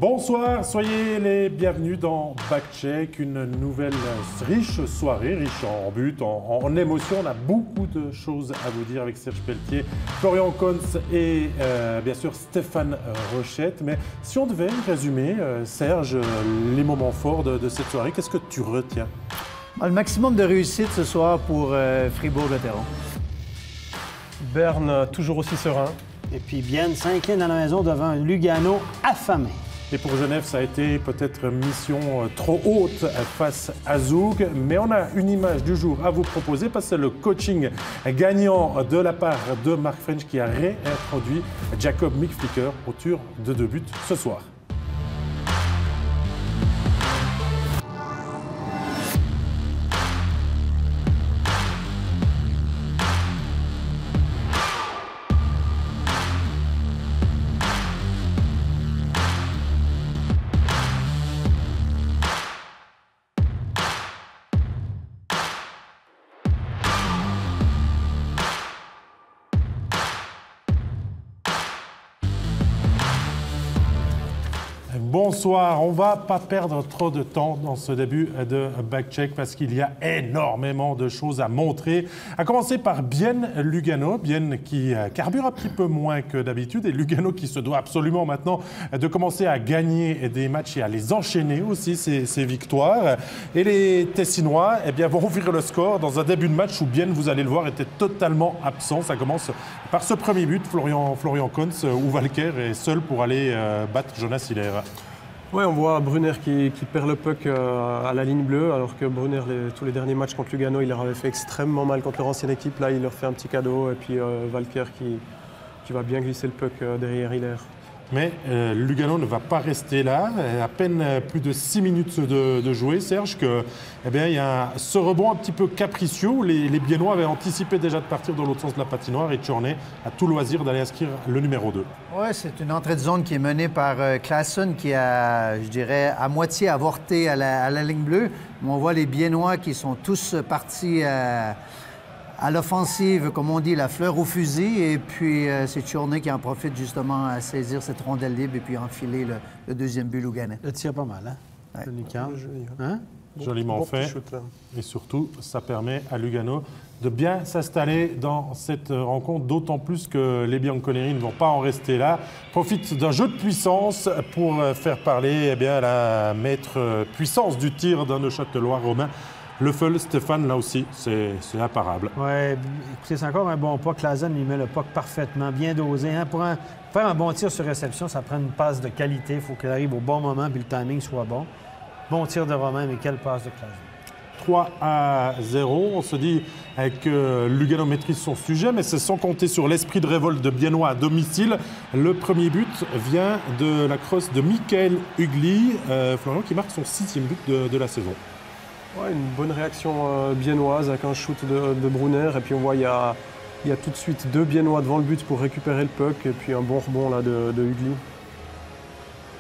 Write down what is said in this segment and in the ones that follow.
Bonsoir, soyez les bienvenus dans Backcheck, une nouvelle riche soirée, riche en buts, en émotions. On a beaucoup de choses à vous dire avec Serge Pelletier, Florian Cons et bien sûr Stéphane Rochette. Mais si on devait résumer, Serge, les moments forts de cette soirée, qu'est-ce que tu retiens? Le maximum de réussite ce soir pour Fribourg-Gotteron. Berne, toujours aussi serein. Et puis Bienne s'incline à la maison devant un Lugano affamé. Et pour Genève, ça a été peut-être mission trop haute face à Zug. Mais on a une image du jour à vous proposer parce que c'est le coaching gagnant de la part de Mark French qui a réintroduit Jacob Mick-Flicker au tir de 2 buts ce soir. Bonsoir, on ne va pas perdre trop de temps dans ce début de Backcheck parce qu'il y a énormément de choses à montrer. À commencer par Bienne-Lugano, Bienne qui carbure un petit peu moins que d'habitude et Lugano qui se doit absolument maintenant de commencer à gagner des matchs et à les enchaîner aussi, ces victoires. Et les Tessinois vont ouvrir le score dans un début de match où Bienne, vous allez le voir, était totalement absent. Ça commence par ce premier but, Florian Cons, où Walker est seul pour aller battre Jonas Hiller. Oui, on voit Brunner qui perd le puck à la ligne bleue, alors que Brunner, tous les derniers matchs contre Lugano, il leur avait fait extrêmement mal contre leur ancienne équipe. Là, il leur fait un petit cadeau, et puis Walker qui va bien glisser le puck derrière Hiller. Mais Lugano ne va pas rester là. À peine plus de 6 minutes de jouer, Serge, il y a ce rebond un petit peu capricieux où les Biennois avaient anticipé déjà de partir dans l'autre sens de la patinoire et Tchorné a tout loisir d'aller inscrire le numéro 2. Oui, c'est une entrée de zone qui est menée par Claesson qui a, je dirais, à moitié avorté à la ligne bleue. Mais on voit les Biennois qui sont tous partis à l'offensive, comme on dit, la fleur au fusil. Et puis, c'est Tchorné qui en profite justement à saisir cette rondelle libre et puis enfiler le deuxième but luganais. Le tir pas mal, hein? Ouais. Le Nicard. Hein? Joliment fait. Shoot, et surtout, ça permet à Lugano de bien s'installer dans cette rencontre, d'autant plus que les Bianconeri ne vont pas en rester là. Profitent d'un jeu de puissance pour faire parler la maître puissance du tir d'un Neuchâtelois Romain. Le Feul, Stéphane, là aussi, c'est imparable. Oui, écoutez, c'est encore un bon puck. Claesson lui met le puck parfaitement, bien dosé. Hein? Pour faire un bon tir sur réception, ça prend une passe de qualité. Il faut qu'elle arrive au bon moment puis le timing soit bon. Bon tir de Romain, mais quelle passe de Claesson. 3-0. On se dit que Lugano maîtrise son sujet, mais c'est sans compter sur l'esprit de révolte de Biennois à domicile. Le premier but vient de la crosse de Michael Hugli, Florian, qui marque son 6e but de la saison. Ouais, une bonne réaction biennoise avec un shoot de Brunner. Et puis on voit il y a tout de suite 2 Biennois devant le but pour récupérer le puck. Et puis un bon rebond là, de Hugli.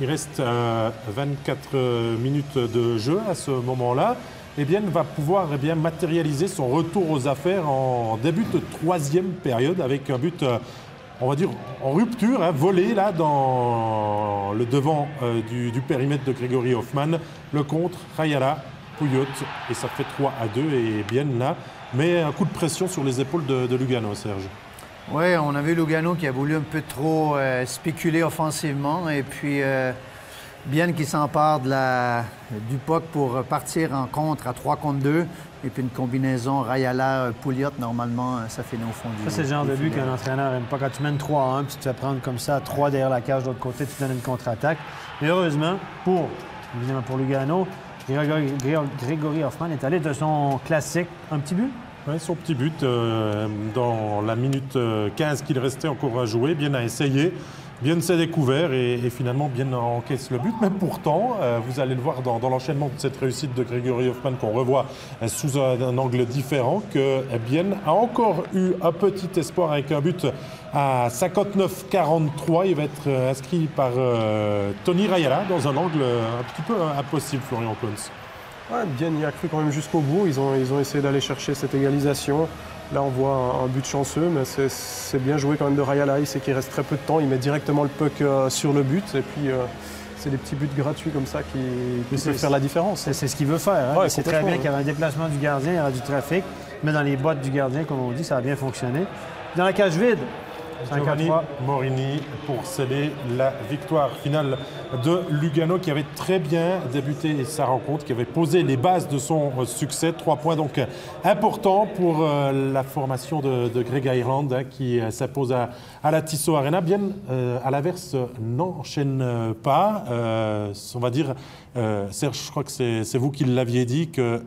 Il reste 24 minutes de jeu à ce moment-là. Bienne va pouvoir matérialiser son retour aux affaires en début de 3e période avec un but, on va dire, en rupture, volé là dans le devant du périmètre de Grégory Hoffmann. Le contre, Rayala, Pouillot, et ça fait 3-2 et Bienne là. Mais un coup de pression sur les épaules de Lugano, Serge. Oui, on a vu Lugano qui a voulu un peu trop spéculer offensivement et puis Bienne qui s'empare du puck pour partir en contre à 3 contre 2 et puis une combinaison Rayala-Pouliot, normalement, ça finit au fond du... Ça, c'est le genre de but qu'un entraîneur n'aime pas. Quand tu mènes 3-1 puis tu te fais prendre comme ça, 3 derrière la cage de l'autre côté, tu donnes une contre-attaque. Et heureusement, évidemment pour Lugano, Grégory Hoffmann est allé de son classique, un petit but. Oui, son petit but dans la minute 15 qu'il restait encore à jouer. Bien à essayer, bien s'est découvert et finalement bien encaisse le but. Mais pourtant, vous allez le voir dans l'enchaînement de cette réussite de Grégory Hoffmann qu'on revoit sous un angle différent, que Bien a encore eu un petit espoir avec un but à 59-43. Il va être inscrit par Tony Rayala dans un angle un petit peu impossible, Florian Cons. Ouais, Bienne y a cru quand même jusqu'au bout. Ils ont essayé d'aller chercher cette égalisation. Là, on voit un but chanceux, mais c'est bien joué quand même de Rayala. C'est qu'il reste très peu de temps. Il met directement le puck sur le but. Et puis, c'est des petits buts gratuits comme ça qui peuvent faire la différence. C'est ce qu'il veut faire. Hein? Ouais, c'est très bien qu'il y avait un déplacement du gardien, il y aura du trafic, mais dans les bottes du gardien, comme on dit, ça a bien fonctionné. Dans la cage vide, Giovanni Morini pour sceller la victoire finale de Lugano qui avait très bien débuté sa rencontre, qui avait posé les bases de son succès. 3 points donc importants pour la formation de Greg Ireland qui s'impose à la Tissot Arena. Bien, à l'inverse, n'enchaîne pas. On va dire, Serge, je crois que c'est vous qui l'aviez dit, que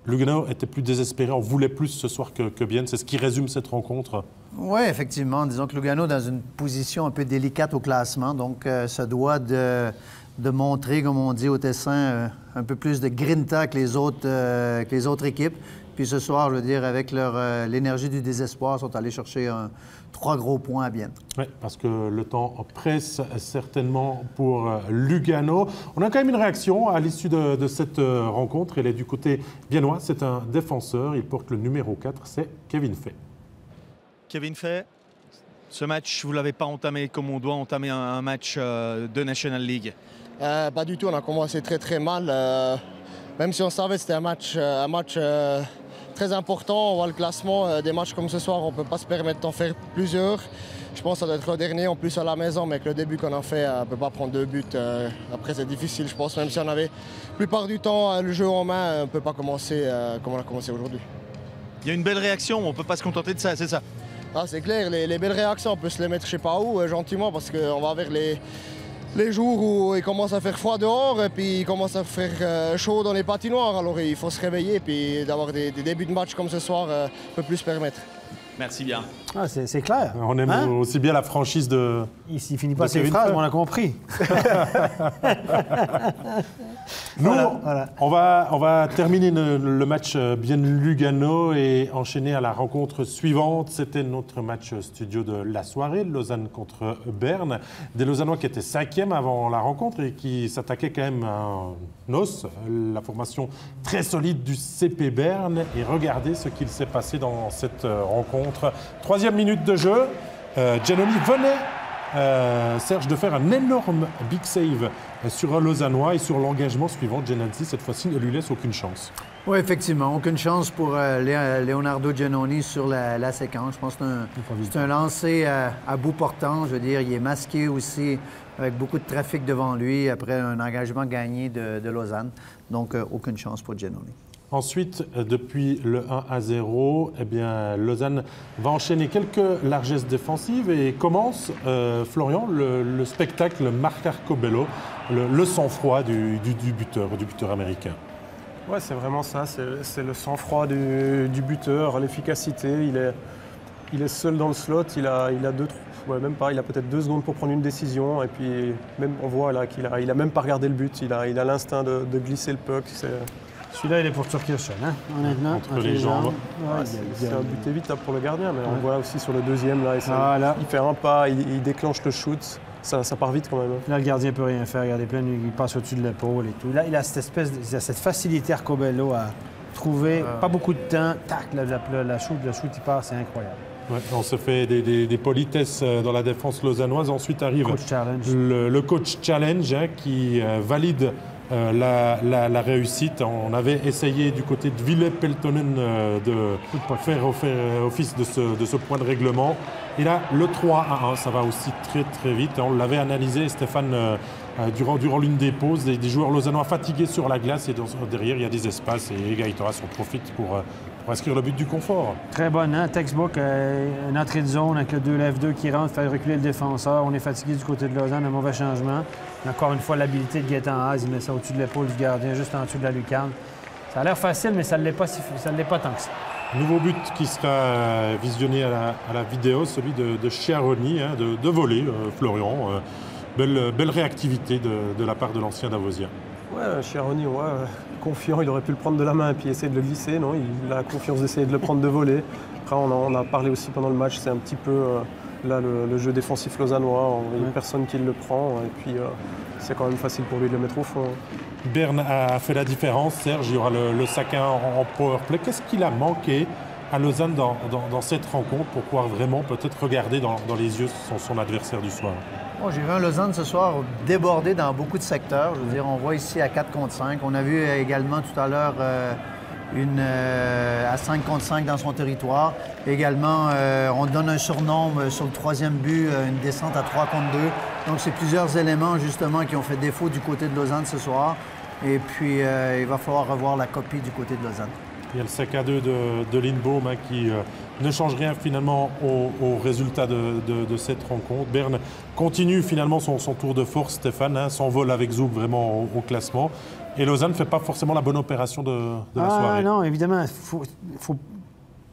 Lugano était plus désespéré, on voulait plus ce soir que Bienne. C'est ce qui résume cette rencontre. Oui, effectivement. Disons que Lugano est dans une position un peu délicate au classement, donc ça doit de montrer, comme on dit au Tessin, un peu plus de grinta que les autres équipes. Puis ce soir, je veux dire, avec l'énergie du désespoir, ils sont allés chercher 3 gros points à Bienne. Oui, parce que le temps presse certainement pour Lugano. On a quand même une réaction à l'issue de cette rencontre. Elle est du côté biennois. C'est un défenseur. Il porte le numéro 4. C'est Kevin Fay. Kevin Fay, ce match, vous ne l'avez pas entamé comme on doit entamer un match de National League? Pas du tout. On a commencé très mal. Même si on savait que c'était un match très important, on voit le classement, des matchs comme ce soir, on ne peut pas se permettre d'en faire plusieurs. Je pense que ça doit être le dernier, en plus à la maison, mais avec le début qu'on a fait, on ne peut pas prendre 2 buts. Après, c'est difficile, je pense, même si on avait la plupart du temps le jeu en main, on ne peut pas commencer comme on a commencé aujourd'hui. Il y a une belle réaction, on ne peut pas se contenter de ça, c'est ça? Ah, c'est clair, les belles réactions, on peut se les mettre je ne sais pas où, gentiment, parce qu'on va vers les jours où il commence à faire froid dehors et puis il commence à faire chaud dans les patinoires. Alors il faut se réveiller et puis d'avoir des débuts de match comme ce soir peut plus se permettre. Merci bien. Ah, c'est clair. On aime aussi bien la franchise de... Il finit pas ses phrases, mais on a compris. Nous, voilà. On va terminer le match Bienne-Lugano et enchaîner à la rencontre suivante. C'était notre match studio de la soirée, Lausanne contre Berne. Des Lausannois qui étaient 5e avant la rencontre et qui s'attaquaient quand même à un os, la formation très solide du CP Berne. Et regardez ce qu'il s'est passé dans cette rencontre. 3e minute de jeu, Giannoli venait, Serge, de faire un énorme big save sur un Lausannois et sur l'engagement suivant, Giannoli, cette fois-ci, ne lui laisse aucune chance. Oui, effectivement, aucune chance pour Leonardo Giannoli sur la séquence. Je pense que c'est un lancer à bout portant. Je veux dire, il est masqué aussi avec beaucoup de trafic devant lui après un engagement gagné de Lausanne. Donc, aucune chance pour Giannoli. Ensuite, depuis le 1-0, eh bien, Lausanne va enchaîner quelques largesses défensives et commence, Florian, le spectacle Marc Arcobello, le sang-froid du buteur américain. Ouais, c'est vraiment ça, c'est le sang-froid du buteur, l'efficacité. Il est seul dans le slot, il a peut-être 2 secondes pour prendre une décision et puis même on voit là qu'il a même pas regardé le but, il a l'instinct de glisser le puck. Celui-là, il est pour Turkirchen, hein, honnêtement. Entre les jambes. Ouais, c'est un but évitable pour le gardien, mais on voit aussi sur le deuxième, là, il fait un pas, il déclenche le shoot. Ça part vite quand même. Là, le gardien ne peut rien faire. Regardez, plein, il passe au-dessus de l'épaule et tout. Là, il a cette facilité Arcobello à trouver, pas beaucoup de temps, tac, le shoot, il part, c'est incroyable. Ouais, on se fait des politesses dans la défense lausannoise. Ensuite arrive le coach challenge qui valide la réussite. On avait essayé du côté de Ville Peltonen de faire office de ce point de règlement. Et là, le 3-1, ça va aussi très vite. On l'avait analysé, Stéphane, durant l'une des pauses, des joueurs lausannois fatigués sur la glace et derrière, il y a des espaces et Gaëtoras en profite pour inscrire le but du confort. Très bonne, hein? Textbook, une entrée de zone avec le 2 lève-2 qui rentre, fait reculer le défenseur. On est fatigué du côté de Lausanne, un mauvais changement. Et encore une fois, l'habilité de Gaëtan Haas, il met ça au-dessus de l'épaule du gardien, juste en dessous de la lucarne. Ça a l'air facile, mais ça ne l'est pas tant que ça. Nouveau but qui sera visionné à la vidéo, celui de Chiaroni, hein, de voler, Florian. Belle réactivité de la part de l'ancien Davosien. Ouais, Chiaroni, confiant, il aurait pu le prendre de la main et puis essayer de le glisser. Non, il a la confiance d'essayer de le prendre de voler. Après, on a parlé aussi pendant le match, c'est un petit peu là le jeu défensif lausannois. Il n'y a personne qui le prend et puis c'est quand même facile pour lui de le mettre au fond. Berne a fait la différence, Serge, il y aura le Sakin en powerplay. Qu'est-ce qu'il a manqué à Lausanne dans cette rencontre pour pouvoir vraiment peut-être regarder dans les yeux son adversaire du soir? Bon, j'ai vu un Lausanne ce soir débordé dans beaucoup de secteurs. Je veux dire, on voit ici à 4 contre 5. On a vu également tout à l'heure une à 5 contre 5 dans son territoire. Également, on donne un surnom sur le 3e but, une descente à 3 contre 2. Donc, c'est plusieurs éléments, justement, qui ont fait défaut du côté de Lausanne ce soir. Et puis, il va falloir revoir la copie du côté de Lausanne. Il y a le sac à 2 de Lindbaum qui ne change rien finalement au résultat de cette rencontre. Berne continue finalement son tour de force, Stéphane, s'envole avec Zoub vraiment au classement. Et Lausanne ne fait pas forcément la bonne opération de la soirée. Non, évidemment.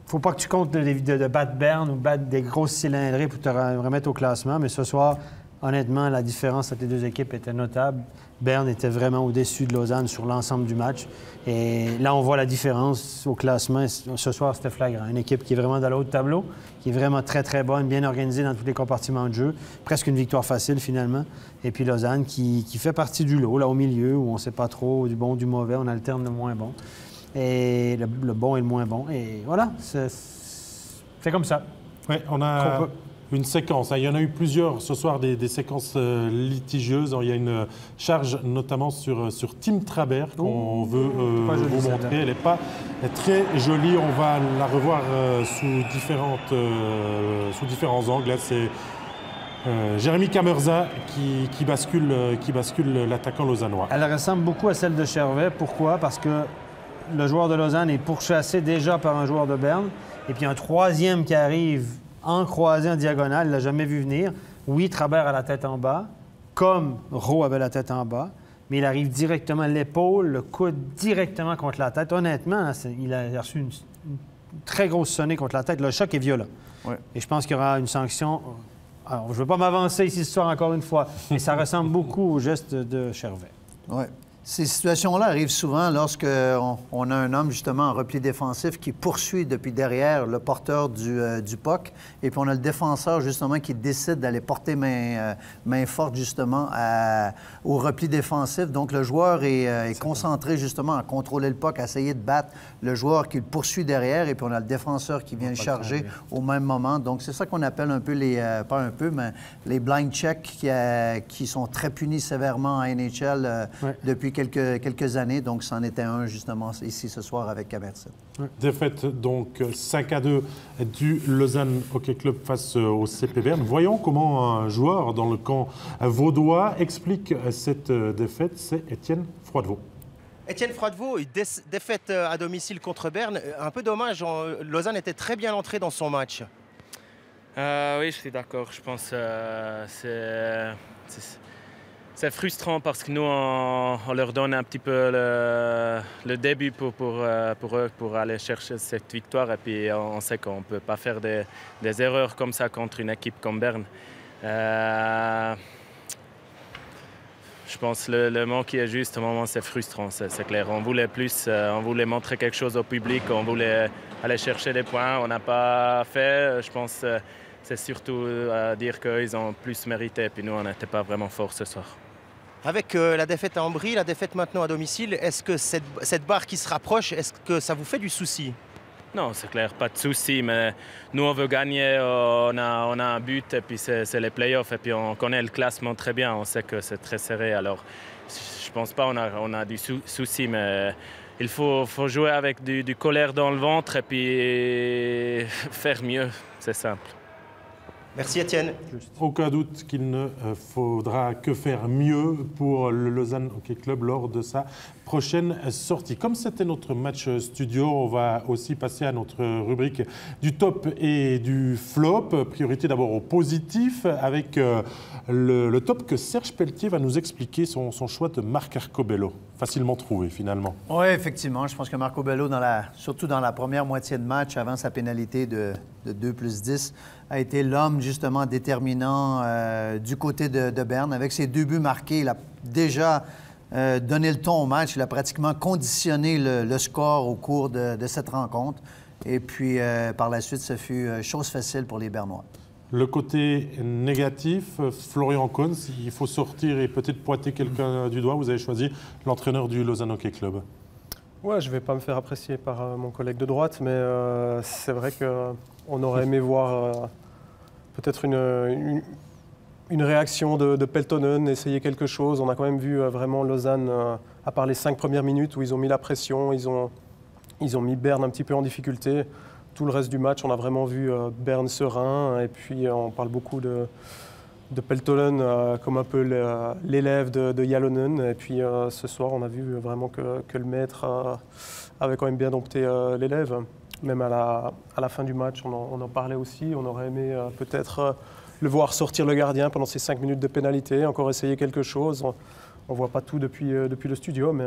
Faut pas que tu comptes de battre Berne ou battre des grosses cylindrées pour te remettre au classement. Mais ce soir, honnêtement, la différence entre les deux équipes était notable. Berne était vraiment au-dessus de Lausanne sur l'ensemble du match. Et là, on voit la différence au classement. Ce soir, c'était flagrant. Une équipe qui est vraiment dans le haut de tableau, qui est vraiment très, très bonne, bien organisée dans tous les compartiments de jeu. Presque une victoire facile, finalement. Et puis Lausanne, qui fait partie du lot, là, au milieu, où on ne sait pas trop du bon, du mauvais. On alterne le moins bon. Et le bon et le moins bon. Et voilà, c'est comme ça. Oui, on a une séquence. Il y en a eu plusieurs ce soir, des séquences litigieuses. Il y a une charge notamment sur Tim Trabert qu'on veut vous montrer. Elle n'est pas très jolie. On va la revoir sous différents angles. Là, c'est Jérémy Camerza qui bascule l'attaquant lausannois. Elle ressemble beaucoup à celle de Chervet. Pourquoi? Parce que le joueur de Lausanne est pourchassé déjà par un joueur de Berne. Et puis un troisième qui arrive en croisé en diagonale, il ne l'a jamais vu venir. Oui, Trabert a la tête en bas, comme Rowe avait la tête en bas, mais il arrive directement à l'épaule, le coude directement contre la tête. Honnêtement, il a reçu une très grosse sonnée contre la tête. Le choc est violent. Ouais. Et je pense qu'il y aura une sanction. Alors, je ne veux pas m'avancer ici ce soir encore une fois, mais ça ressemble beaucoup au geste de Chervet. Oui. Ces situations-là arrivent souvent lorsqu'on a un homme, justement, en repli défensif qui poursuit depuis derrière le porteur du puck. Et puis, on a le défenseur, justement, qui décide d'aller porter main forte, justement, au repli défensif. Donc, le joueur est concentré, justement, à contrôler le puck, à essayer de battre le joueur qui le poursuit derrière. Et puis, on a le défenseur qui vient le charger au même moment. Donc, c'est ça qu'on appelle un peu pas un peu, mais les blind checks qui sont très punis sévèrement à NHL depuis quelques années. Donc, c'en était un, justement, ici ce soir avec Camerset. Défaite, donc, 5-2 du Lausanne Hockey Club face au CP Berne. Voyons comment un joueur dans le camp vaudois explique cette défaite. C'est Étienne Froidevaux. Étienne Froidevaux, une défaite à domicile contre Berne. Un peu dommage, Lausanne était très bien entré dans son match. Oui, je suis d'accord. Je pense que c'est frustrant parce que nous, on leur donne un petit peu le début pour eux, pour aller chercher cette victoire. Et puis, on sait qu'on ne peut pas faire des erreurs comme ça contre une équipe comme Berne. Je pense que le mot qui est juste au moment, c'est frustrant, c'est clair. On voulait plus, on voulait montrer quelque chose au public, on voulait aller chercher des points. On n'a pas fait. Je pense que c'est surtout à dire qu'ils ont plus mérité. Puis nous, on n'était pas vraiment forts ce soir. Avec la défaite à Ambry, la défaite maintenant à domicile, est-ce que cette barre qui se rapproche, est-ce que ça vous fait du souci? Non, c'est clair, pas de souci, mais nous, on veut gagner, on a un but, et puis c'est les playoffs, et puis on connaît le classement très bien, on sait que c'est très serré, alors je pense pas qu'on a du souci, mais il faut jouer avec du colère dans le ventre, et puis faire mieux, c'est simple. Merci Étienne. Aucun doute qu'il ne faudra que faire mieux pour le Lausanne Hockey Club lors de sa prochaine sortie. Comme c'était notre match studio, on va aussi passer à notre rubrique du top et du flop. Priorité d'abord au positif avec le top que Serge Pelletier va nous expliquer son choix de Marc Arcobello. Facilement trouvé finalement. Oui, effectivement. Je pense que Marco Bello, surtout dans la première moitié de match, avant sa pénalité de 2+10, a été l'homme justement déterminant du côté de Berne. Avec ses 2 buts marqués, il a déjà donné le ton au match. Il a pratiquement conditionné le score au cours de cette rencontre. Et puis, par la suite, ce fut chose facile pour les Bernois. Le côté négatif, Florian Kohn, il faut sortir et peut-être pointer quelqu'un du doigt. Vous avez choisi l'entraîneur du Lausanne Hockey Club. Ouais, je ne vais pas me faire apprécier par mon collègue de droite, mais c'est vrai qu'on aurait aimé voir peut-être une réaction de Peltonen, essayer quelque chose. On a quand même vu vraiment Lausanne, à part les 5 premières minutes où ils ont mis la pression, ils ont mis Berne un petit peu en difficulté. Tout le reste du match, on a vraiment vu Berne serein. Et puis on parle beaucoup de Peltonen comme un peu l'élève de Jalonen. Et puis ce soir, on a vu vraiment que le maître avait quand même bien dompté l'élève. Même à la fin du match, on en parlait aussi. On aurait aimé peut-être le voir sortir le gardien pendant ces 5 minutes de pénalité, encore essayer quelque chose. On ne voit pas tout depuis le studio, mais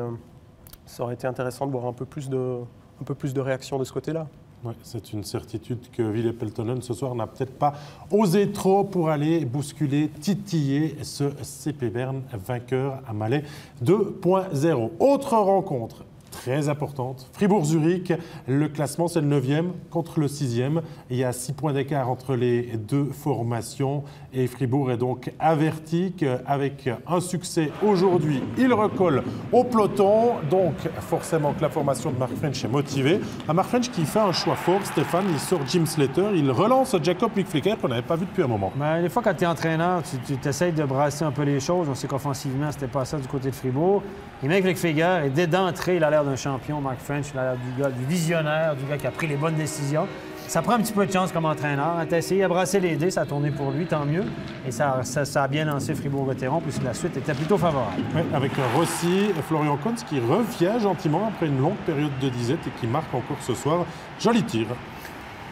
ça aurait été intéressant de voir un peu plus de réaction de ce côté-là. Ouais, c'est une certitude que Ville Peltonen ce soir n'a peut-être pas osé trop pour aller bousculer, titiller ce CP Berne vainqueur à Malais 2.0. Autre rencontre très importante, Fribourg-Zurich, le classement c'est le 9e contre le 6e. Il y a 6 points d'écart entre les deux formations et Fribourg est donc averti qu'avec un succès aujourd'hui, il recolle au peloton. Donc forcément que la formation de Mark French est motivée. Mark French qui fait un choix fort, Stéphane, il sort Jim Slater, il relance Jacob McFlicker qu'on n'avait pas vu depuis un moment. Ben, des fois quand tu es entraîneur, tu essayes de brasser un peu les choses. On sait qu'offensivement, c'était pas ça du côté de Fribourg. Et McFlicker, dès d'entrée, il a l'air d'un champion, Mark French, il a l'air du visionnaire, du gars qui a pris les bonnes décisions. Ça prend un petit peu de chance comme entraîneur. Tu as essayé de brasser les dés, ça a tourné pour lui, tant mieux. Et ça a bien lancé Fribourg-Gotteron, puisque la suite était plutôt favorable. Ouais, avec Rossi, Florian Kohns qui revient gentiment après une longue période de disette et qui marque encore ce soir. Joli tir.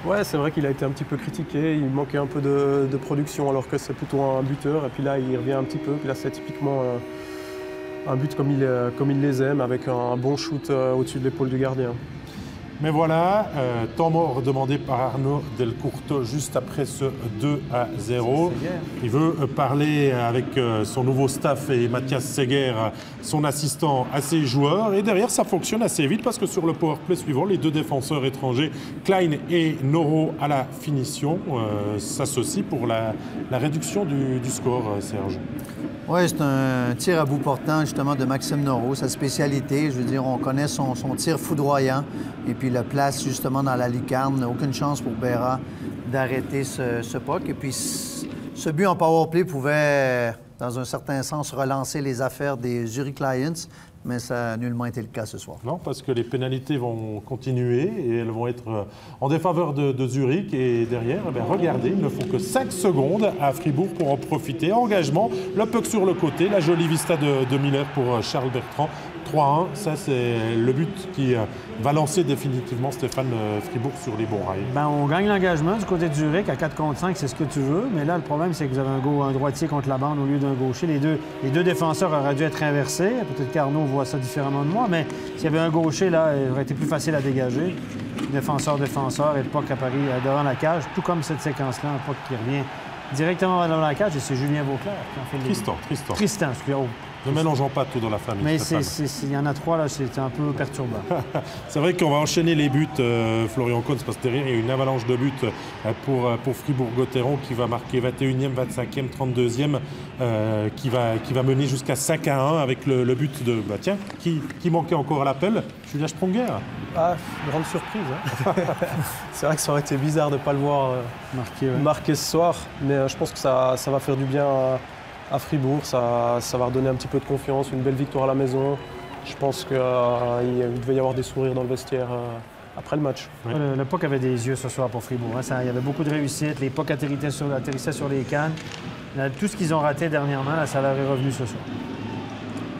Ouais, c'est vrai qu'il a été un petit peu critiqué, il manquait un peu de production alors que c'est plutôt un buteur. Et puis là, il revient un petit peu. Puis là, c'est typiquement un but comme il les aime, avec un bon shoot au-dessus de l'épaule du gardien. Mais voilà, temps mort demandé par Arnaud Delcourteau juste après ce 2-0. Il veut parler avec son nouveau staff et Mathias Seger, son assistant, à ses joueurs. Et derrière, ça fonctionne assez vite parce que sur le powerplay suivant, les deux défenseurs étrangers, Klein et Noro, à la finition, s'associent pour la réduction du score, Serge. Oui, c'est un tir à bout portant, justement, de Maxime Noro, sa spécialité. Je veux dire, on connaît son tir foudroyant. Et puis, le place, justement, dans la lucarne. Aucune chance pour Berra d'arrêter ce puck. Et puis, ce but en powerplay pouvait, dans un certain sens, relancer les affaires des Zurich Lions. Mais ça n'a nullement été le cas ce soir. Non, parce que les pénalités vont continuer et elles vont être en défaveur de Zurich. Et derrière, regardez, il ne faut que 5 secondes à Fribourg pour en profiter. Engagement, le puck sur le côté, la jolie vista de Miller pour Charles Bertrand. 3-1, ça c'est le but qui va lancer définitivement Stéphane Fribourg sur les bons rails. Ben, on gagne l'engagement du côté de Zurich à 4 contre 5, c'est ce que tu veux. Mais là, le problème, c'est que vous avez un droitier contre la bande au lieu d'un gaucher. Les deux défenseurs auraient dû être inversés. Peut-être qu'Arnaud voit ça différemment de moi, mais s'il y avait un gaucher, là, il aurait été plus facile à dégager. Défenseur et le puck à Paris devant la cage, tout comme cette séquence-là, un puck qui revient directement devant la cage, et c'est Julien Vauclair qui en fait Tristan. Tristan, excusez-moi. Ne mélangeons pas tout dans la famille. Mais il y en a 3, là, c'est un peu perturbant. C'est vrai qu'on va enchaîner les buts, Florian Kohns, parce que derrière, il y a une avalanche de buts pour Fribourg-Gotteron qui va marquer 21e, 25e, 32e, qui va mener jusqu'à 5-1 avec le but de... Bah, tiens, qui manquait encore à l'appel? Julien Sprunger. Ah, grande surprise. Hein. C'est vrai que ça aurait été bizarre de ne pas le voir marquer ce soir, mais je pense que ça va faire du bien à Fribourg, ça va redonner un petit peu de confiance, une belle victoire à la maison. Je pense qu'il devait y avoir des sourires dans le vestiaire après le match. Oui. Le puck avait des yeux ce soir pour Fribourg. Hein. Il y avait beaucoup de réussite, les pucks atterrissaient sur les cannes. Là, tout ce qu'ils ont raté dernièrement, là, ça leur est revenu ce soir.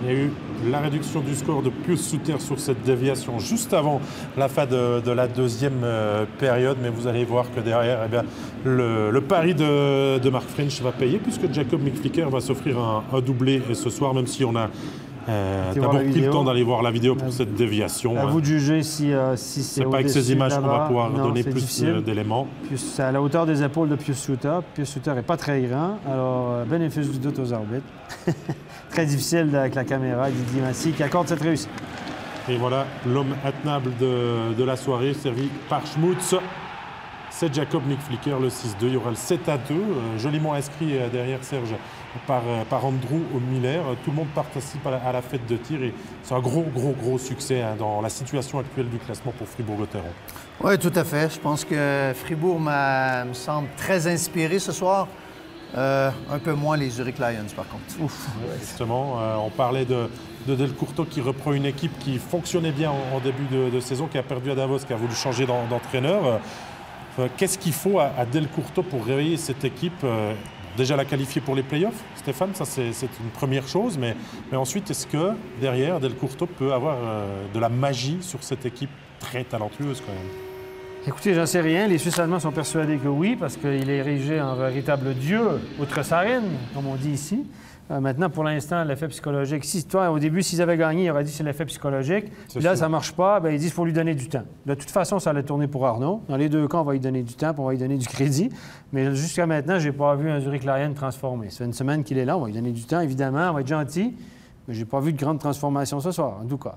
Il y a eu la réduction du score de Pius Suter sur cette déviation juste avant la fin de la deuxième période. Mais vous allez voir que derrière, eh bien, le pari de Mark French va payer puisque Jacob McFlicker va s'offrir un doublé ce soir, même si on a d'abord pris le temps d'aller voir la vidéo pour cette déviation. À vous de juger si c'est pas avec ces images qu'on va pouvoir donner plus d'éléments. C'est à la hauteur des épaules de Pius Suter. Pius Suter n'est pas très grand, alors bénéfice du doute aux arbitres. Très difficile avec la caméra, Didier Massy qui accorde cette réussite. Et voilà l'homme intenable de la soirée, servi par Schmutz. c'est Jacob Nick Flicker, le 6-2. Il y aura le 7-2, joliment inscrit derrière Serge par Andrew Miller. Tout le monde participe à la fête de tir et c'est un gros succès dans la situation actuelle du classement pour Fribourg-Gotteron. Oui, tout à fait. Je pense que Fribourg me semble très inspiré ce soir. Un peu moins les Zurich Lions, par contre. Ouf. Justement, on parlait de Del Curto qui reprend une équipe qui fonctionnait bien en début de saison, qui a perdu à Davos, qui a voulu changer d'entraîneur. Qu'est-ce qu'il faut à Del Curto pour réveiller cette équipe? Déjà la qualifier pour les playoffs, Stéphane, ça c'est une première chose, mais ensuite, est-ce que derrière, Del Curto peut avoir de la magie sur cette équipe très talentueuse quand même? Écoutez, j'en sais rien. Les Suisses allemands sont persuadés que oui, parce qu'il est érigé en véritable dieu, outre Sarin, comme on dit ici. Maintenant, pour l'instant, l'effet psychologique. Au début, s'ils avaient gagné, ils auraient dit que c'est l'effet psychologique. Puis là, ça ne marche pas, bien, ils disent qu'il faut lui donner du temps. De toute façon, ça allait tourner pour Arnaud. Dans les deux cas, on va lui donner du temps, puis on va lui donner du crédit. Mais jusqu'à maintenant, je n'ai pas vu un Zurich Lion transformé. Ça fait une semaine qu'il est là, on va lui donner du temps, évidemment, on va être gentil. Mais je n'ai pas vu de grande transformation ce soir, en tout cas.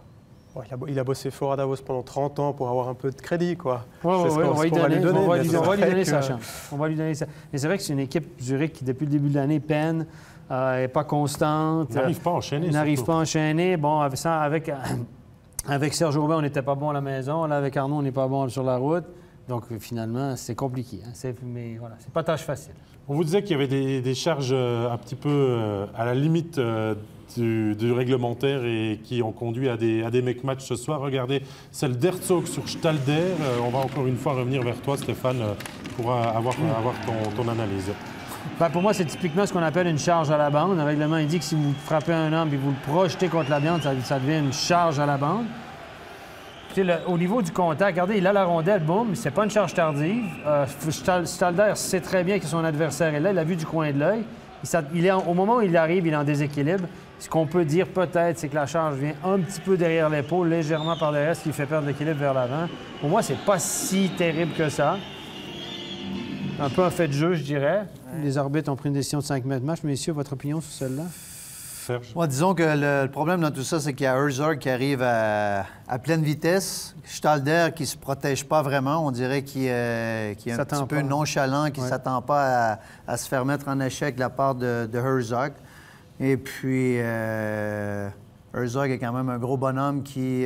Ouais, il a bossé fort à Davos pendant 30 ans pour avoir un peu de crédit, quoi. Oui, on va lui donner sa chance. On va lui donner ça. Mais c'est vrai que c'est une équipe Zurich qui, depuis le début de l'année, peine. Elle n'est pas constante. N'arrive pas à enchaîner. N'arrive pas à enchaîner. Bon, avec Serge Aubin, on n'était pas bon à la maison. Là, avec Arnaud, on n'est pas bon sur la route. Donc, finalement, c'est compliqué. Mais voilà, c'est pas tâche facile. On vous disait qu'il y avait des charges un petit peu à la limite du réglementaire et qui ont conduit à des make-matchs ce soir. Regardez, celle d'Herzog sur Stalder. On va encore une fois revenir vers toi, Stéphane, pour avoir ton analyse. Bien, pour moi, c'est typiquement ce qu'on appelle une charge à la bande. Le règlement, il dit que si vous frappez un homme et vous le projetez contre la bande, ça devient une charge à la bande. Au niveau du contact, regardez, il a la rondelle, boum, c'est pas une charge tardive. Stalder sait très bien que son adversaire est là, il a vu du coin de l'œil. Au moment où il arrive, il est en déséquilibre. Ce qu'on peut dire peut-être, c'est que la charge vient un petit peu derrière l'épaule, légèrement par derrière, ce qui fait perdre l'équilibre vers l'avant. Pour moi, c'est pas si terrible que ça. Un peu un fait de jeu, je dirais. Ouais. Les arbitres ont pris une décision de 5 mètres match. Messieurs, votre opinion sur celle-là? Moi, disons que le problème dans tout ça, c'est qu'il y a Herzog qui arrive à pleine vitesse, Stalder qui ne se protège pas vraiment. On dirait qu'il est un petit peu nonchalant, qui ne s'attend pas à se faire mettre en échec de la part de Herzog. Et puis, Herzog est quand même un gros bonhomme qui...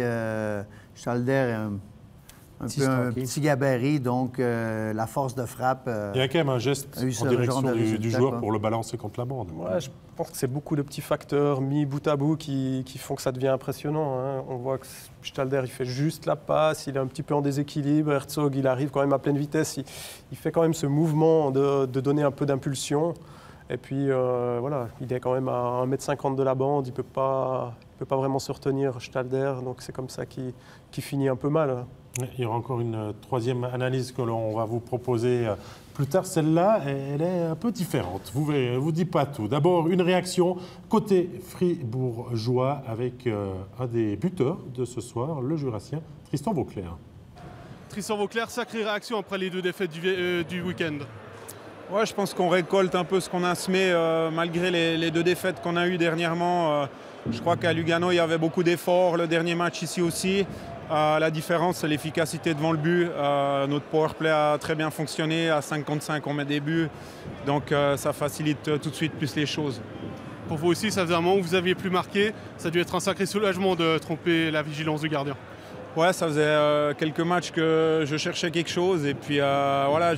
Stalder est un petit gabarit, donc la force de frappe... il y a quand même un geste en direction du joueur pour le balancer contre la bande. Ouais, je pense que c'est beaucoup de petits facteurs mis bout à bout qui font que ça devient impressionnant. Hein. On voit que Stalder, il fait juste la passe, il est un petit peu en déséquilibre. Herzog, il arrive quand même à pleine vitesse. Il fait quand même ce mouvement de donner un peu d'impulsion. Et puis, voilà, il est quand même à 1,50 m de la bande. Il ne peut pas vraiment se retenir, Stalder. Donc, c'est comme ça qu'il finit un peu mal. Hein. Il y aura encore une troisième analyse que l'on va vous proposer plus tard. Celle-là, elle est un peu différente. Vous verrez, je ne vous dis pas tout. D'abord, une réaction côté fribourgeois avec un des buteurs de ce soir, le Jurassien Tristan Vauclair. Tristan Vauclair, sacrée réaction après les deux défaites du week-end. Ouais, je pense qu'on récolte un peu ce qu'on a semé malgré les deux défaites qu'on a eues dernièrement. Je crois qu'à Lugano, il y avait beaucoup d'efforts. Le dernier match ici aussi. La différence, c'est l'efficacité devant le but. Notre powerplay a très bien fonctionné. À 5 contre 5, on met des buts. Donc ça facilite tout de suite plus les choses. Pour vous aussi, ça faisait un moment où vous aviez plus marqué. Ça a dû être un sacré soulagement de tromper la vigilance du gardien. Ouais, ça faisait quelques matchs que je cherchais quelque chose. Et puis voilà,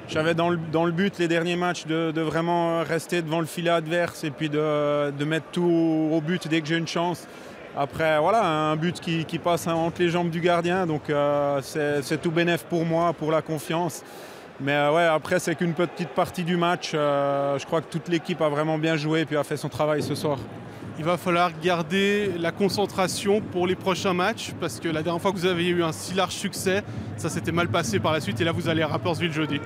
j'avais dans le but les derniers matchs de vraiment rester devant le filet adverse et puis de mettre tout au but dès que j'ai une chance. Après, voilà, un but qui passe entre les jambes du gardien, donc c'est tout bénef pour moi, pour la confiance. Mais ouais, après, c'est qu'une petite partie du match. Je crois que toute l'équipe a vraiment bien joué et puis a fait son travail ce soir. Il va falloir garder la concentration pour les prochains matchs, parce que la dernière fois que vous avez eu un si large succès, ça s'était mal passé par la suite, et là vous allez à Rapperswil jeudi.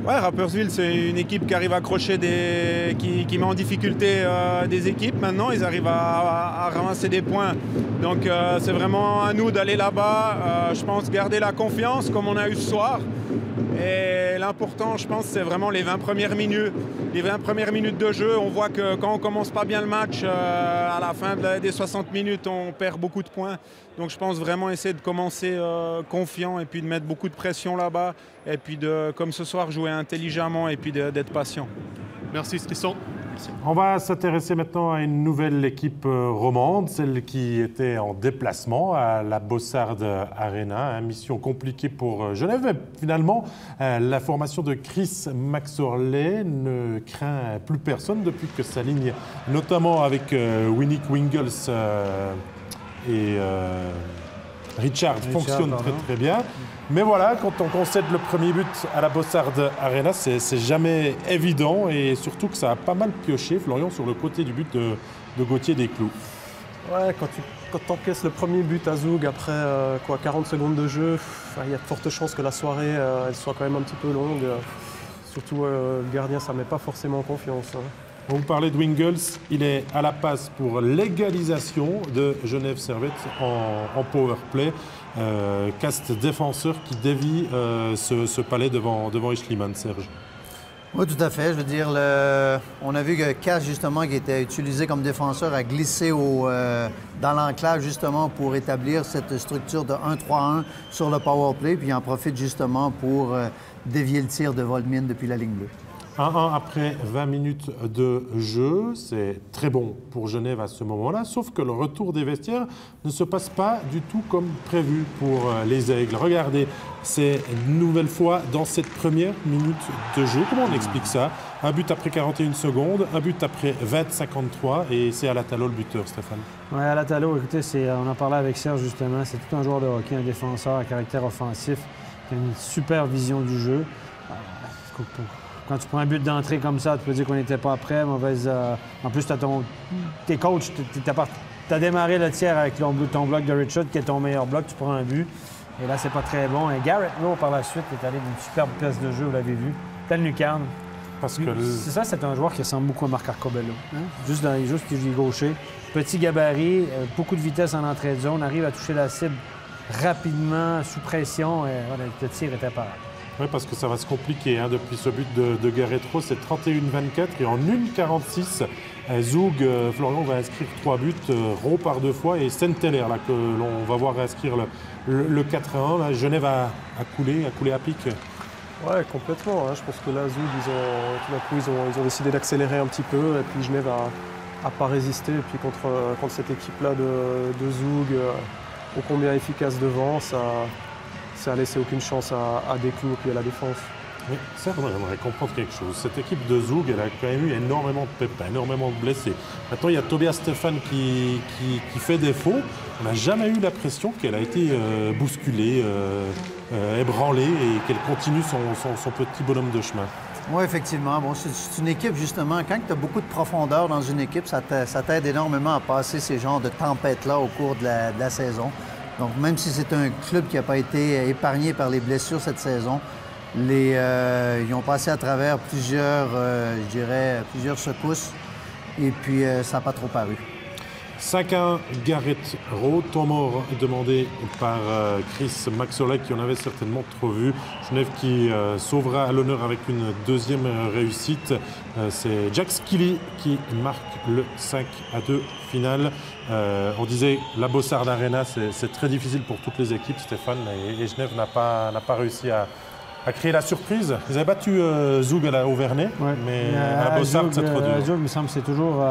Ouais, Rapperswil, c'est une équipe qui arrive à accrocher qui met en difficulté des équipes. Maintenant, ils arrivent à ramasser des points. Donc, c'est vraiment à nous d'aller là-bas. Je pense garder la confiance, comme on a eu ce soir. Et l'important, je pense, c'est vraiment les 20 premières minutes. Les 20 premières minutes de jeu, on voit que quand on commence pas bien le match, à la fin des 60 minutes, on perd beaucoup de points. Donc je pense vraiment essayer de commencer confiant et puis de mettre beaucoup de pression là-bas. Et puis, comme ce soir, jouer intelligemment et puis d'être patient. Merci Tristan. On va s'intéresser maintenant à une nouvelle équipe romande, celle qui était en déplacement à la Bossard Arena. Mission compliquée pour Genève. Finalement, la formation de Chris Maxorley ne craint plus personne depuis que sa ligne, notamment avec Winnick Wingels et Richard, fonctionne très bien. Mais voilà, quand on concède le premier but à la Bossard Arena, c'est jamais évident et surtout que ça a pas mal pioché, Florian, sur le côté du but de Gauthier Desclous. Ouais, quand tu encaisses le premier but à Zug après 40 secondes de jeu, il y a de fortes chances que la soirée elle soit quand même un petit peu longue. Surtout le gardien, ça ne met pas forcément en confiance. On vous parlait de Wingels, il est à la passe pour l'égalisation de Genève Servette en power play. Caste défenseur qui dévie ce palais devant Schliemann, Serge. Oui, tout à fait. Je veux dire, on a vu que Casse, justement, qui était utilisé comme défenseur, a glissé dans l'enclave, justement, pour établir cette structure de 1-3-1 sur le power play, puis il en profite, justement, pour dévier le tir de Volmin depuis la ligne bleue. 1-1 après 20 minutes de jeu, c'est très bon pour Genève à ce moment-là, sauf que le retour des vestiaires ne se passe pas du tout comme prévu pour les Aigles. Regardez, c'est une nouvelle fois dans cette première minute de jeu. Comment on explique ça? Un but après 41 secondes, un but après 20-53 et c'est Alatalo le buteur, Stéphane. Oui, Alatalo, écoutez, on en parlait avec Serge justement, c'est tout un joueur de hockey, un défenseur à caractère offensif, qui a une super vision du jeu. Quand tu prends un but d'entrée comme ça, tu peux dire qu'on n'était pas prêt, mauvaise... En plus, tes coachs, tu as démarré le tiers avec ton bloc de Richard, qui est ton meilleur bloc, tu prends un but. Et là, c'est pas très bon. Et Garrett Lowe, par la suite, est allé d'une superbe pièce de jeu, vous l'avez vu. Pleine lucarne. C'est ça, c'est un joueur qui ressemble beaucoup à Marc Arcobello. Hein? Juste qu'il est gaucher. Petit gabarit, beaucoup de vitesse en entrée de zone, arrive à toucher la cible rapidement, sous pression. Et voilà, le tir était pareil. Oui, parce que ça va se compliquer. Hein. Depuis ce but de Garrett Lowe, c'est 31-24. Et en 1,46, Zug, Florian va inscrire 3 buts, Rowe par 2 fois et Saint-Heller, là, que l'on va voir inscrire le 4-1. Là, Genève a coulé à pic. Oui, complètement. Hein. Je pense que là, Zug, ils ont décidé d'accélérer un petit peu. Et puis Genève n'a pas résisté. Et puis contre cette équipe-là de Zug, ô combien efficace devant, ça a laissé aucune chance à Desclous et à la défense. Oui, ça, on aimerait comprendre quelque chose. Cette équipe de Zug, elle a quand même eu énormément de pépins, énormément de blessés. Maintenant, il y a Tobias Stefan qui fait défaut. On n'a jamais eu l'impression qu'elle a été bousculée, ébranlée et qu'elle continue son petit bonhomme de chemin. Oui, effectivement. Bon, c'est une équipe, justement, quand tu as beaucoup de profondeur dans une équipe, ça t'aide énormément à passer ces genres de tempêtes-là au cours de la saison. Donc, même si c'est un club qui n'a pas été épargné par les blessures cette saison, ils ont passé à travers plusieurs secousses et puis ça n'a pas trop paru. 5-1, Garrett Lowe, temps mort demandé par Chris Maxorley qui en avait certainement trop vu. Genève qui sauvera à l'honneur avec une deuxième réussite. C'est Jack Skilly qui marque le 5-2 final. On disait la Bossard Arena, c'est très difficile pour toutes les équipes, Stéphane, et Genève n'a pas réussi à créer la surprise. Ils avaient battu Zug au Vernet, ouais. Mais à la Bossard, c'est trop dur. Zug, il me semble que c'est toujours...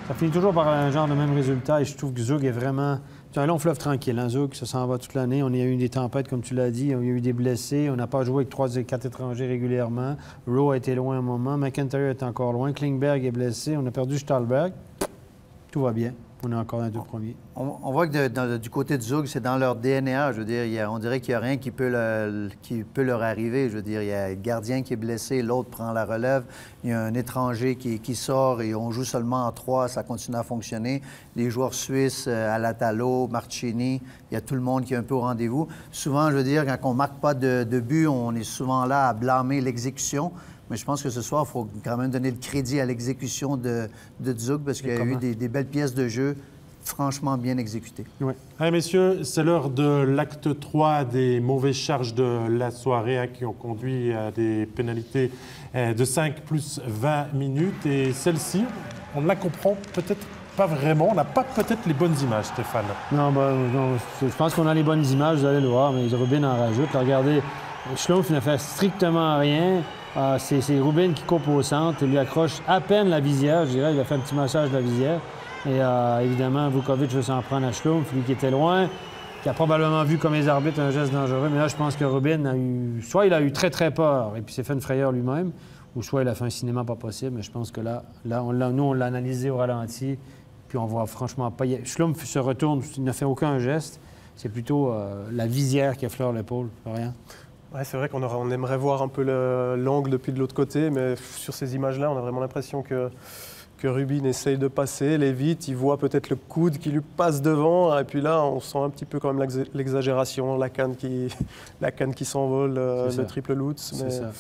ça finit toujours par un genre de même résultat et je trouve que Zug est vraiment... C'est un long fleuve tranquille, hein, Zug, ça s'en va toute l'année. On a eu des tempêtes, comme tu l'as dit, il y a eu des blessés. On n'a pas joué avec 3 et 4 étrangers régulièrement. Rowe a été loin un moment, McIntyre est encore loin, Klingberg est blessé, on a perdu Stahlberg. Tout va bien. On est encore dans les 2 premiers. On voit que du côté de Zug, c'est dans leur DNA. Je veux dire, on dirait qu'il n'y a rien qui peut leur arriver. Je veux dire, il y a le gardien qui est blessé, l'autre prend la relève. Il y a un étranger qui sort et on joue seulement en 3. Ça continue à fonctionner. Les joueurs suisses, Alatalo, Marchini, il y a tout le monde qui est un peu au rendez-vous. Souvent, je veux dire, quand on ne marque pas de but, on est souvent là à blâmer l'exécution. Mais je pense que ce soir, il faut quand même donner le crédit à l'exécution de Zug parce qu'il y a eu des belles pièces de jeu franchement bien exécuté. Oui. Allez, messieurs, c'est l'heure de l'acte 3 des mauvaises charges de la soirée qui ont conduit à des pénalités de 5 plus 20 minutes. Et celle-ci, on la comprend peut-être pas vraiment. On n'a pas peut-être les bonnes images, Stéphane. Non, je pense qu'on a les bonnes images, vous allez le voir, mais Rubin en rajoute. Là, regardez, Schlumpf ne fait strictement rien. C'est Rubin qui coupe au centre et lui accroche à peine la visière, je dirais. Il a fait un petit massage de la visière. Et évidemment, Vukovic veut s'en prendre à Schlumpf, lui qui était loin, qui a probablement vu comme les arbitres un geste dangereux. Mais là, je pense que Rubin a eu... Soit il a eu très, très peur et puis s'est fait une frayeur lui-même, ou soit il a fait un cinéma pas possible. Mais je pense que là nous, on l'a analysé au ralenti, puis on voit franchement pas... Schlumpf se retourne, il ne fait aucun geste. C'est plutôt la visière qui effleure l'épaule, rien. Ouais, c'est vrai qu'on aimerait voir un peu l'angle depuis de l'autre côté, mais sur ces images-là, on a vraiment l'impression que Rubin essaye de passer, l'évite, il voit peut-être le coude qui lui passe devant, et puis là, on sent un petit peu quand même l'exagération, la canne qui s'envole, le triple Lutz.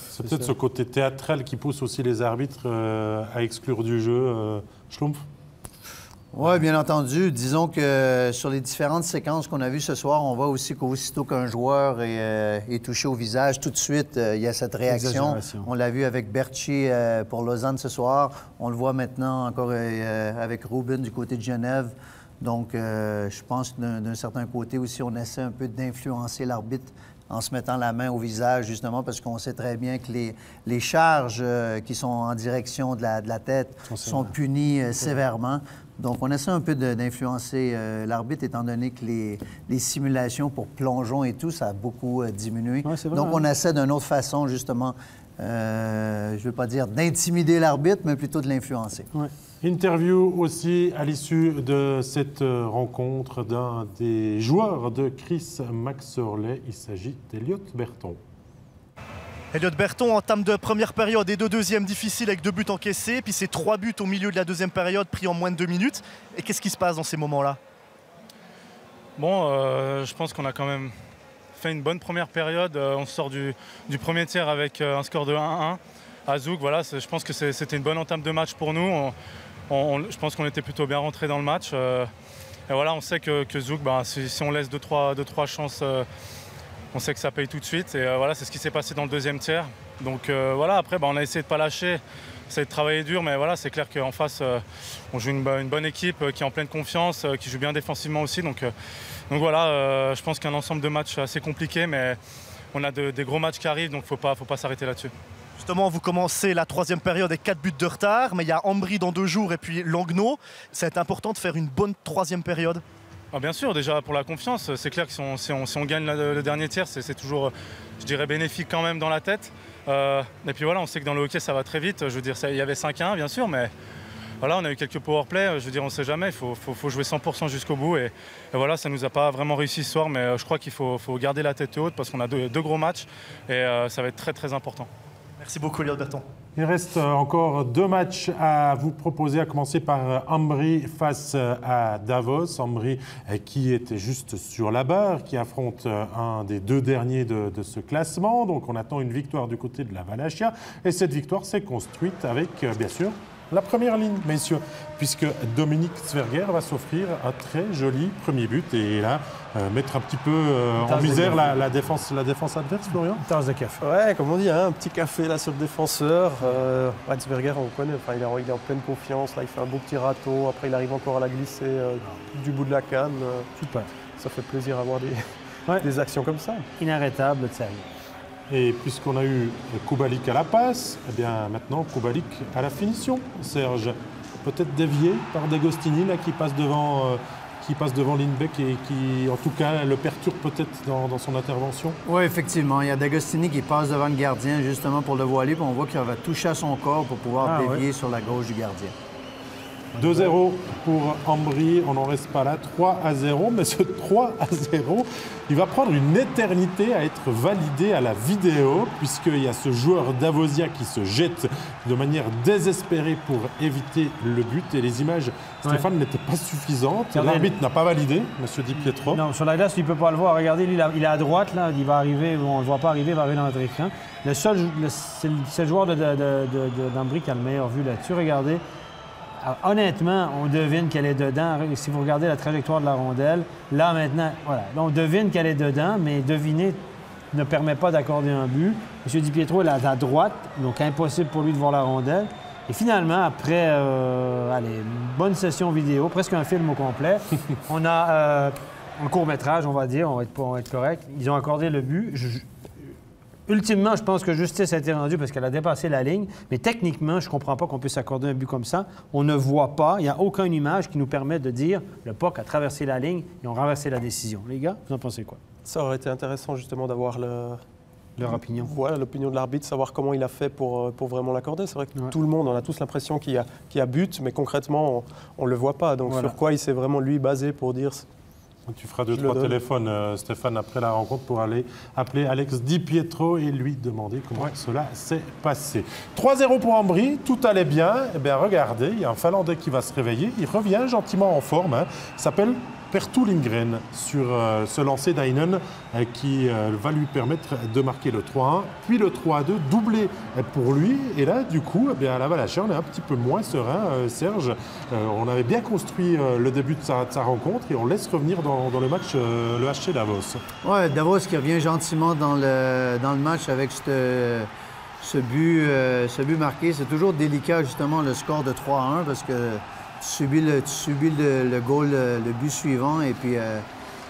C'est peut-être ce côté théâtral qui pousse aussi les arbitres à exclure du jeu. Schlumpf? Oui, bien entendu. Disons que sur les différentes séquences qu'on a vues ce soir, on voit aussi qu'aussitôt qu'un joueur est touché au visage, tout de suite, il y a cette réaction. On l'a vu avec Berchi pour Lausanne ce soir. On le voit maintenant encore avec Rubin du côté de Genève. Donc, je pense que d'un certain côté aussi, on essaie un peu d'influencer l'arbitre en se mettant la main au visage, justement, parce qu'on sait très bien que les charges qui sont en direction de la tête sont punies sévèrement. Donc, on essaie un peu d'influencer l'arbitre, étant donné que les simulations pour plongeons et tout, ça a beaucoup diminué. Ouais, vrai, donc, on essaie d'une autre façon, justement, je ne veux pas dire d'intimider l'arbitre, mais plutôt de l'influencer. Ouais. Interview aussi à l'issue de cette rencontre d'un des joueurs de Chris Maxorley. Il s'agit d'Elliot Berton. Elliot Berton entame de première période et de deuxième difficile avec 2 buts encaissés, puis c'est 3 buts au milieu de la deuxième période pris en moins de 2 minutes. Et qu'est-ce qui se passe dans ces moments-là? Bon, je pense qu'on a quand même fait une bonne première période. On sort du premier tiers avec un score de 1-1 à Zug. Voilà, je pense que c'était une bonne entame de match pour nous. Je pense qu'on était plutôt bien rentré dans le match. Et voilà, on sait que Zug, si on laisse 2-3 chances, on sait que ça paye tout de suite. Et voilà, c'est ce qui s'est passé dans le deuxième tiers. Donc voilà, après, on a essayé de ne pas lâcher, essayé de travailler dur. Mais voilà, c'est clair qu'en face, on joue une bonne équipe qui est en pleine confiance, qui joue bien défensivement aussi. Donc voilà, je pense qu'un ensemble de matchs assez compliqué, mais on a des gros matchs qui arrivent, donc il ne faut pas s'arrêter là-dessus. Justement, vous commencez la troisième période avec 4 buts de retard, mais il y a Ambry dans 2 jours et puis Langnau. C'est important de faire une bonne troisième période. Bien sûr, déjà pour la confiance, c'est clair que si on gagne le dernier tiers, c'est toujours, je dirais, bénéfique quand même dans la tête. Et puis voilà, on sait que dans le hockey, ça va très vite. Je veux dire, il y avait 5-1, bien sûr, mais voilà, on a eu quelques powerplays. Je veux dire, on ne sait jamais, il faut jouer 100% jusqu'au bout. Et voilà, ça ne nous a pas vraiment réussi ce soir, mais je crois qu'il faut garder la tête haute parce qu'on a deux gros matchs et ça va être très, très important. Merci beaucoup, Elliot Berton. Il reste encore 2 matchs à vous proposer, à commencer par Ambry face à Davos. Ambry qui était juste sur la barre, qui affronte un des 2 derniers de ce classement. Donc on attend une victoire du côté de la Wallachia. Et cette victoire s'est construite avec, bien sûr, la première ligne, messieurs, puisque Dominique Zwerger va s'offrir un très joli premier but et là, mettre un petit peu en misère la défense adverse, Florian. Une tasse de café. Ouais, comme on dit, un petit café là sur le défenseur. Zwerger, on connaît, il est en pleine confiance, là, il fait un beau petit râteau, après il arrive encore à la glisser du bout de la canne. Super. Ça fait plaisir à voir des actions comme ça. Inarrêtable, de sérieux. Et puisqu'on a eu Kubalik à la passe, eh bien maintenant Kubalik à la finition. Serge, peut-être dévié par D'Agostini là, qui passe devant Lindbeck et qui, en tout cas, le perturbe peut-être dans son intervention. Oui, effectivement. Il y a D'Agostini qui passe devant le gardien justement pour le voiler, puis on voit qu'il va toucher à son corps pour pouvoir dévier sur la gauche du gardien. 2-0 pour Ambry, on n'en reste pas là, 3-0, mais ce 3-0, il va prendre une éternité à être validé à la vidéo, puisqu'il y a ce joueur d'Avosia qui se jette de manière désespérée pour éviter le but, et les images, Stéphane, n'étaient pas suffisantes. L'arbitre n'a pas validé, M. Di Pietro. Non, sur la glace, il ne peut pas le voir. Regardez, lui, il est à droite, là, il va arriver, on ne le voit pas arriver, il va arriver dans notre écran. C'est le joueur d'Ambry qui a le meilleur vue là-dessus, regardez. Alors, honnêtement, on devine qu'elle est dedans. Si vous regardez la trajectoire de la rondelle, là maintenant, voilà. Là, on devine qu'elle est dedans, mais deviner ne permet pas d'accorder un but. M. Di Pietro est à droite, donc impossible pour lui de voir la rondelle. Et finalement, après une bonne session vidéo, presque un film au complet, on a un court-métrage, on va dire, on va être correct. Ils ont accordé le but. Ultimement, je pense que justice a été rendue parce qu'elle a dépassé la ligne. Mais techniquement, je ne comprends pas qu'on puisse accorder un but comme ça. On ne voit pas, il n'y a aucune image qui nous permet de dire le POC a traversé la ligne et ont renversé la décision. Les gars, vous en pensez quoi? Ça aurait été intéressant justement d'avoir leur opinion. Voilà, l'opinion de l'arbitre, savoir comment il a fait pour vraiment l'accorder. C'est vrai que tout le monde, on a tous l'impression qu'il y a but, mais concrètement, on ne le voit pas. Donc sur quoi il s'est vraiment, lui, basé pour dire... Tu feras 2-3 téléphones, Stéphane, après la rencontre pour aller appeler Alex Di Pietro et lui demander comment cela s'est passé. 3-0 pour Ambry, tout allait bien. Eh bien, regardez, il y a un Finlandais qui va se réveiller. Il revient gentiment en forme. Il s'appelle Perttu Lindgren sur ce lancer d'Heinen qui va lui permettre de marquer le 3-1, puis le 3-2, doublé pour lui. Et là, du coup, eh bien, à la Valachère, on est un petit peu moins serein, Serge. On avait bien construit le début de sa rencontre et on laisse revenir dans le match le HC Davos. Oui, Davos qui revient gentiment dans le match avec ce but marqué. C'est toujours délicat, justement, le score de 3-1 parce que tu subis le goal, le but suivant, et puis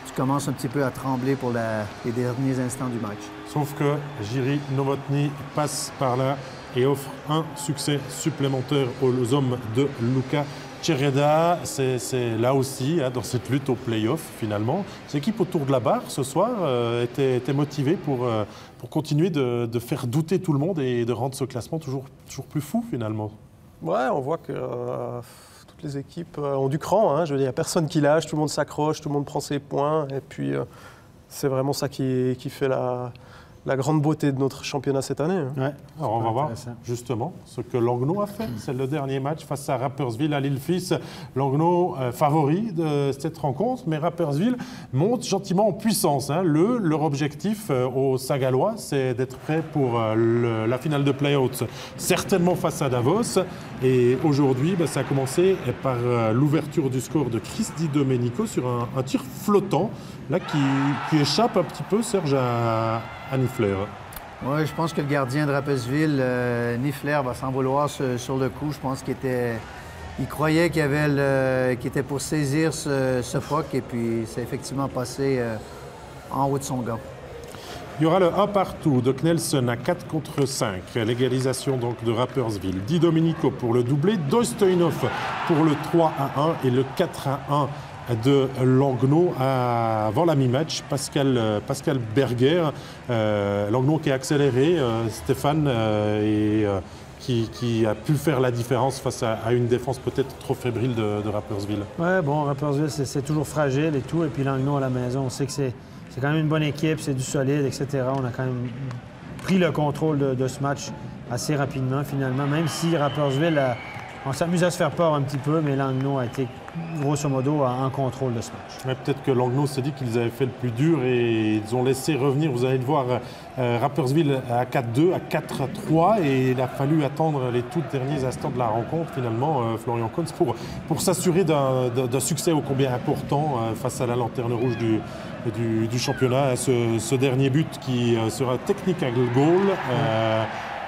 tu commences un petit peu à trembler pour les derniers instants du match. Sauf que Jiri Novotny passe par là et offre un succès supplémentaire aux hommes de Luka Tchereda. C'est là aussi, dans cette lutte au play-off, finalement. L'équipe autour de la barre, ce soir, était motivée pour continuer de faire douter tout le monde et de rendre ce classement toujours plus fou, finalement. Ouais, on voit que... les équipes ont du cran, hein. Je veux dire, il n'y a personne qui lâche, tout le monde s'accroche, tout le monde prend ses points. Et puis, c'est vraiment ça qui fait la grande beauté de notre championnat cette année. Hein. Ouais. Alors, on va voir justement ce que Langnau a fait. C'est le dernier match face à Rapperswil à Lille-Fils. Langnau favori de cette rencontre, mais Rapperswil monte gentiment en puissance. Hein. Leur objectif aux Saint-Gallois, c'est d'être prêt pour la finale de play-out, certainement face à Davos. Et aujourd'hui, ça a commencé par l'ouverture du score de Chris Di Domenico sur un tir flottant là, qui échappe un petit peu, Serge, à Niffler. Oui, je pense que le gardien de Rapperswil, Niffler, va s'en vouloir sur le coup. Je pense qu'il croyait qu'il était pour saisir ce puck, et puis c'est effectivement passé en haut de son gars. Il y aura le 1 partout de Knelson à 4 contre 5. L'égalisation donc de Rapperswil. Di Domenico pour le doublé, Dostoïnov pour le 3-1 et le 4-1 de Langnau avant la mi-match. Pascal Berger, Langnau qui est accéléré, Stéphane, et qui a pu faire la différence face à une défense peut-être trop fébrile de Rapperswil. Oui, bon, Rapperswil, c'est toujours fragile et tout. Et puis Langnau à la maison, on sait que c'est quand même une bonne équipe, c'est du solide, etc. On a quand même pris le contrôle de ce match assez rapidement, finalement. Même si Rapperswil, on s'amuse à se faire peur un petit peu, mais Langnau a été, grosso modo, en contrôle de ce match. Ouais, peut-être que Langnau s'est dit qu'ils avaient fait le plus dur et ils ont laissé revenir, vous allez le voir, Rapperswil à 4-2, à 4-3, et il a fallu attendre les tout derniers instants de la rencontre, finalement, Florian Kohns, pour s'assurer d'un succès ô combien important face à la lanterne rouge du championnat. Ce dernier but qui sera technical goal,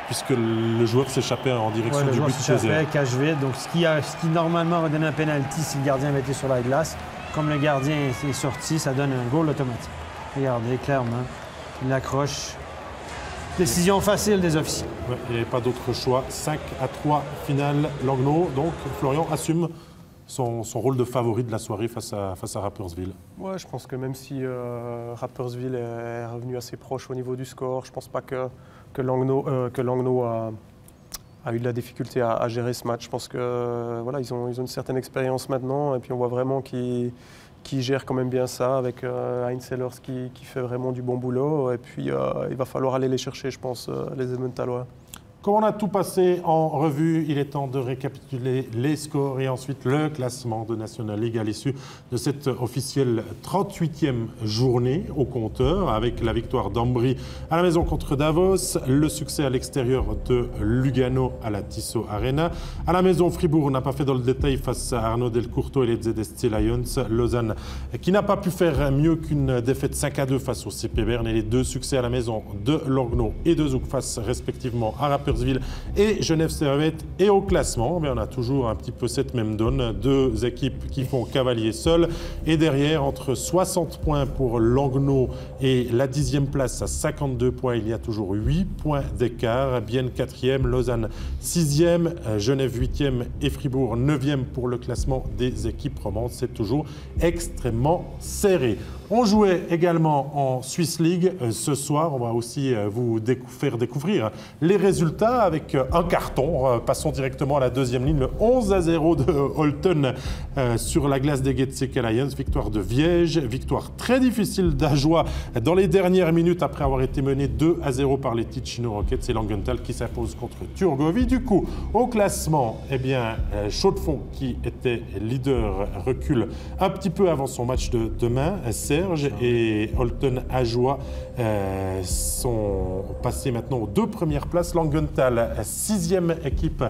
puisque le joueur s'échappait en direction du but chez eux. Cache vide, donc ce qui normalement aurait donné un penalty si le gardien avait été sur la glace. Comme le gardien est sorti, ça donne un goal automatique. Regardez, clairement, il l'accroche. Décision facile des officiers. Ouais, il n'y avait pas d'autre choix. 5-3 finale Langnau. Donc Florian assume son rôle de favori de la soirée face à Rapperswil. Ouais, je pense que même si Rapperswil est revenu assez proche au niveau du score, je ne pense pas que Langnau a eu de la difficulté à gérer ce match. Je pense que voilà, ils ont une certaine expérience maintenant, et puis on voit vraiment qu'ils gèrent quand même bien ça avec Heinz Sellers qui fait vraiment du bon boulot. Et puis il va falloir aller les chercher, je pense, les Edmontalois. Comme on a tout passé en revue, il est temps de récapituler les scores et ensuite le classement de National League à l'issue de cette officielle 38e journée au compteur, avec la victoire d'Ambry à la maison contre Davos, le succès à l'extérieur de Lugano à la Tissot Arena. À la maison, Fribourg n'a pas fait dans le détail face à Arnaud Delcourteau et les ZST Lions. Lausanne qui n'a pas pu faire mieux qu'une défaite 5-2 face au CP Berne, et les deux succès à la maison de Longno et de Zouk face respectivement à Rapperswil et Genève Servette. Et au classement, on a toujours un petit peu cette même donne, deux équipes qui font cavalier seul, et derrière entre 60 points pour Longno et la 10e place à 52 points, il y a toujours 8 points d'écart. Bienne 4e, Lausanne 6e, Genève 8e et Fribourg 9e pour le classement des équipes romandes. C'est toujours extrêmement serré. On jouait également en Swiss League ce soir. On va aussi vous faire découvrir les résultats avec un carton. Passons directement à la deuxième ligne. Le 11-0 de Holton sur la glace des Getseke Lions. Victoire de Viège. Victoire très difficile d'Ajoie dans les dernières minutes après avoir été mené 2-0 par les Ticino Rockets. C'est Langenthal qui s'impose contre Turgovie. Du coup, au classement, Chaux-de-Fonds, qui était leader, recule un petit peu avant son match de demain. Serge et Holton Ajoie sont passés maintenant aux deux premières places. Langenthal, 6e équipe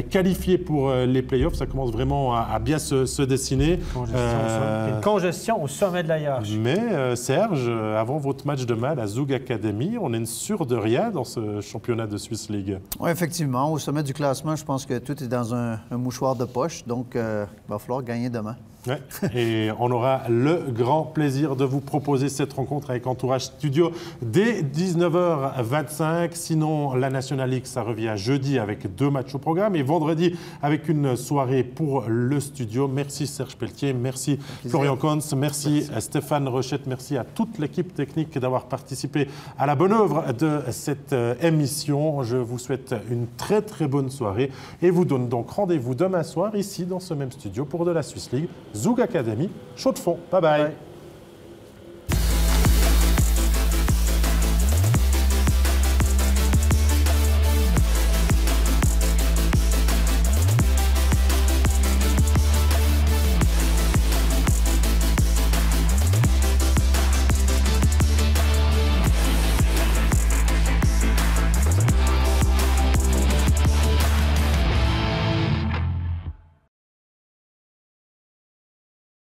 qualifiée pour les playoffs. Ça commence vraiment à bien se dessiner. Une congestion au sommet de la hiérarchie. Mais Serge, avant votre match demain à la Zoug Academy, on est sûr de rien dans ce championnat de Swiss League. Oui, effectivement. Au sommet du classement, je pense que tout est dans un mouchoir de poche. Donc, il va falloir gagner demain. Ouais. Et on aura le grand plaisir de vous proposer cette rencontre avec Entourage Studio dès 19h25. Sinon, la National League, ça revient jeudi avec 2 matchs au programme et vendredi avec une soirée pour le studio. Merci Serge Pelletier, merci Florian Conz, merci Stéphane Rochette, merci à toute l'équipe technique d'avoir participé à la bonne œuvre de cette émission. Je vous souhaite une très très bonne soirée et vous donne donc rendez-vous demain soir ici dans ce même studio pour de la Swiss League. Zoug Academy, Chaux-de-Fonds. Bye bye.